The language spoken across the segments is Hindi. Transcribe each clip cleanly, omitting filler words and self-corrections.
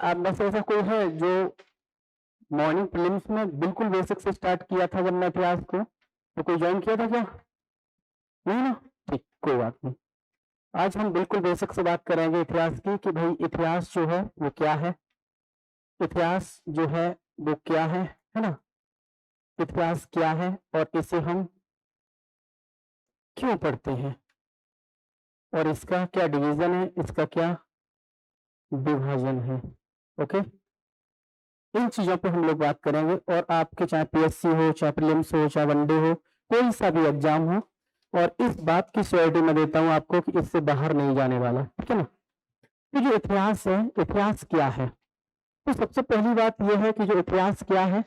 आप में से ऐसा कोई है जो मॉर्निंग प्रीलिम्स में बिल्कुल बेसिक से स्टार्ट किया था जब मैं इतिहास को, तो कोई ज्वाइन किया था क्या? नहीं ना? ठीक, कोई बात नहीं। आज हम बिल्कुल बेसिक से बात करेंगे इतिहास की कि भाई इतिहास जो है वो क्या है, इतिहास जो है वो क्या है ना? इतिहास क्या है और इसे हम क्यों पढ़ते हैं और इसका क्या डिवीजन है, इसका क्या विभाजन है। ओके, इन चीजों पे हम लोग बात करेंगे। और आपके चाहे पीएससी हो, चाहे प्रीलिम्स हो, चाहे वनडे हो, कोई सा भी एग्जाम हो, और इस बात की श्योरिटी मैं देता हूं आपको कि इससे बाहर नहीं जाने वाला, ठीक है ना? तो जो इतिहास है, इतिहास क्या है? तो सबसे पहली बात यह है कि जो इतिहास क्या है,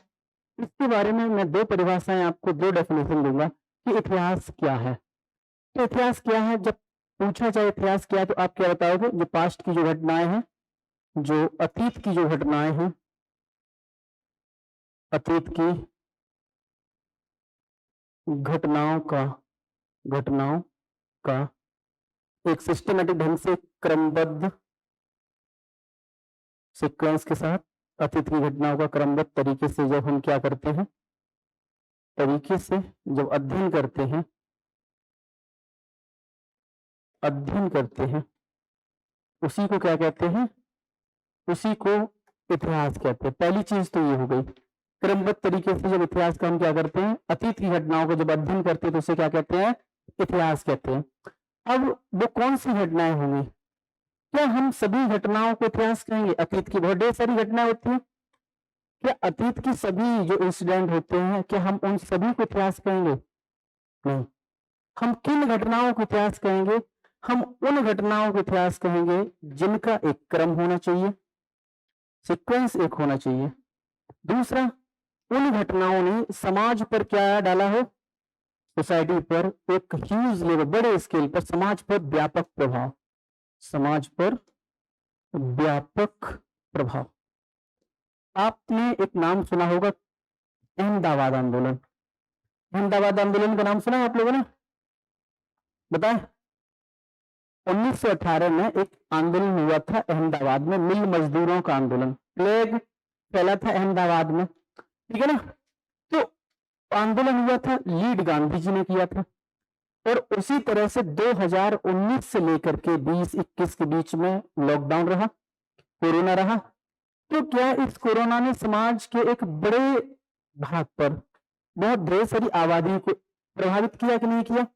इसके बारे में मैं दो परिभाषाएं आपको, दो डेफिनेशन दूंगा कि इतिहास क्या है। तो इतिहास क्या है, जब पूछा जाए इतिहास क्या है, तो आप क्या बताओगे? जो पास्ट की जो घटनाएं हैं, जो अतीत की जो घटनाएं हैं, अतीत की घटनाओं का एक सिस्टमेटिक ढंग से, क्रमबद्ध सीक्वेंस के साथ, अतीत की घटनाओं का क्रमबद्ध तरीके से जब हम क्या करते हैं, तरीके से जब अध्ययन करते हैं, उसी को क्या कहते हैं? उसी को इतिहास कहते हैं। पहली चीज तो ये हो गई, क्रमबद्ध तरीके से जब इतिहास का हम क्या करते हैं, अतीत की घटनाओं को जब अध्ययन करते हैं, तो उसे क्या कहते हैं? इतिहास कहते हैं। अब वो कौन सी घटनाएं होंगी? क्या हम सभी घटनाओं को इतिहास कहेंगे? अतीत की बहुत ढेर सारी घटनाएं होती हैं, क्या अतीत की सभी जो इंसिडेंट होते हैं, क्या हम उन सभी को इतिहास कहेंगे? नहीं। हम किन घटनाओं को इतिहास कहेंगे? हम उन घटनाओं को इतिहास कहेंगे जिनका एक क्रम होना चाहिए, सीक्वेंस एक होना चाहिए। दूसरा, उन घटनाओं ने समाज पर क्या डाला हो, सोसाइटी पर एक ह्यूज लेवल, बड़े स्केल पर समाज पर व्यापक प्रभाव, समाज पर व्यापक प्रभाव। आपने एक नाम सुना होगा, अहमदाबाद आंदोलन। अहमदाबाद आंदोलन का नाम सुना है आप लोगों ने? बताएं। 1918 में एक आंदोलन हुआ था अहमदाबाद में, मिल मजदूरों का आंदोलन। प्लेग फैला था अहमदाबाद में, ठीक है ना? तो आंदोलन हुआ था, लीड गांधी जी ने किया था। और उसी तरह से 2019 से लेकर के 20-21 के बीच में लॉकडाउन रहा, कोरोना रहा। तो क्या इस कोरोना ने समाज के एक बड़े भाग पर, बहुत ढेर सारी आबादी को प्रभावित किया कि नहीं किया?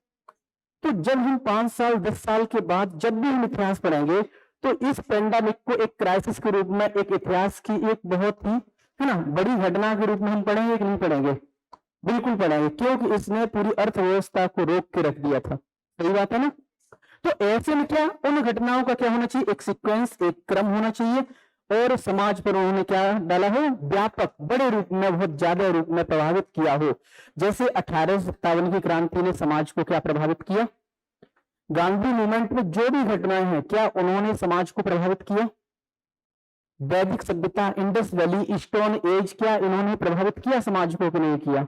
तो जब हम 5 साल 10 साल के बाद जब भी हम इतिहास पढ़ेंगे, तो इस पेंडेमिक को एक क्राइसिस के रूप में, एक इतिहास की एक बहुत ही, है ना, बड़ी घटना के रूप में हम पढ़ेंगे कि नहीं पढ़ेंगे? बिल्कुल पढ़ेंगे, क्योंकि इसने पूरी अर्थव्यवस्था को रोक के रख दिया था। सही बात है ना? तो ऐसे में क्या, उन घटनाओं का क्या होना चाहिए? एक सीक्वेंस, एक क्रम होना चाहिए। और समाज पर उन्होंने क्या डाला हो? व्यापक, बड़े रूप में, बहुत ज्यादा रूप में प्रभावित किया हो। जैसे 1857 की क्रांति ने समाज को क्या प्रभावित किया? गांधी मूवमेंट में जो भी घटनाएं हैं, क्या उन्होंने समाज को प्रभावित किया? वैदिक सभ्यता, इंडस वैली, स्टोन एज, क्या इन्होंने प्रभावित किया समाज को कि नहीं किया?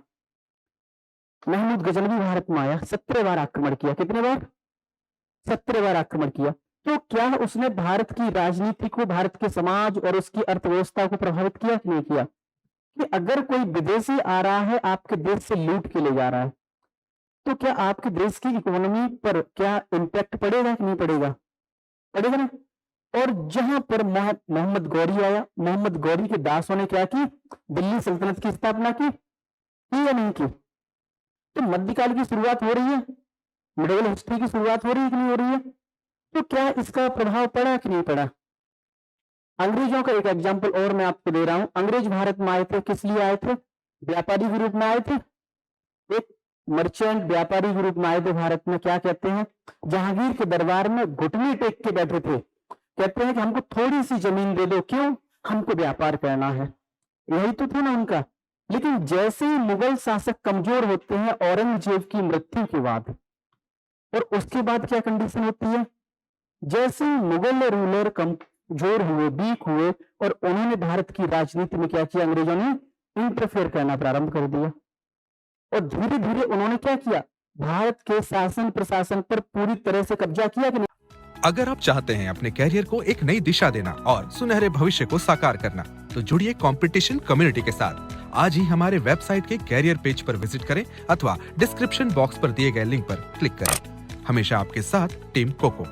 महमूद गजनवी भारत में आया, 17 बार आक्रमण किया। कितने बार? 17 बार आक्रमण किया। तो क्या उसने भारत की राजनीति को, भारत के समाज और उसकी अर्थव्यवस्था को प्रभावित किया कि नहीं किया? कि अगर कोई विदेशी आ रहा है, आपके देश से लूट के ले जा रहा है, तो क्या आपके देश की इकोनॉमी पर क्या इम्पैक्ट पड़ेगा कि नहीं पड़ेगा? पड़ेगा ना? और जहां पर मोहम्मद गौरी आया, मोहम्मद गौरी के दासों ने क्या की? दिल्ली सल्तनत की स्थापना की या नहीं की? तो मध्यकाल की शुरुआत हो रही है, मिडिवल हिस्ट्री की शुरुआत हो रही है कि नहीं हो रही है? तो क्या इसका प्रभाव पड़ा कि नहीं पड़ा? अंग्रेजों का एक एग्जांपल और मैं आपको दे रहा हूं। अंग्रेज भारत में आए थे, किस लिए आए थे? व्यापारी के रूप में आए थे, एक मर्चेंट व्यापारी के रूप में आए थे भारत में। क्या कहते हैं, जहांगीर के दरबार में घुटने टेक के बैठे थे, कहते हैं कि हमको थोड़ी सी जमीन दे दो। क्यों? हमको व्यापार करना है। यही तो था ना उनका। लेकिन जैसे ही मुगल शासक कमजोर होते हैं औरंगजेब की मृत्यु के बाद, और उसके बाद क्या कंडीशन होती है? जैसे मुगल रूलर कमजोर हुए, वीक हुए, और उन्होंने भारत की राजनीति में क्या किया? अंग्रेजों ने इंटरफेयर करना प्रारंभ कर दिया। और धीरे धीरे उन्होंने क्या किया? भारत के शासन प्रशासन पर पूरी तरह से कब्जा किया कि नहीं? अगर आप चाहते हैं अपने कैरियर को एक नई दिशा देना और सुनहरे भविष्य को साकार करना, तो जुड़िए कंपटीशन कम्युनिटी के साथ। आज ही हमारे वेबसाइट के कैरियर पेज पर विजिट करें अथवा डिस्क्रिप्शन बॉक्स पर दिए गए लिंक पर क्लिक करें। हमेशा आपके साथ टीम कोको।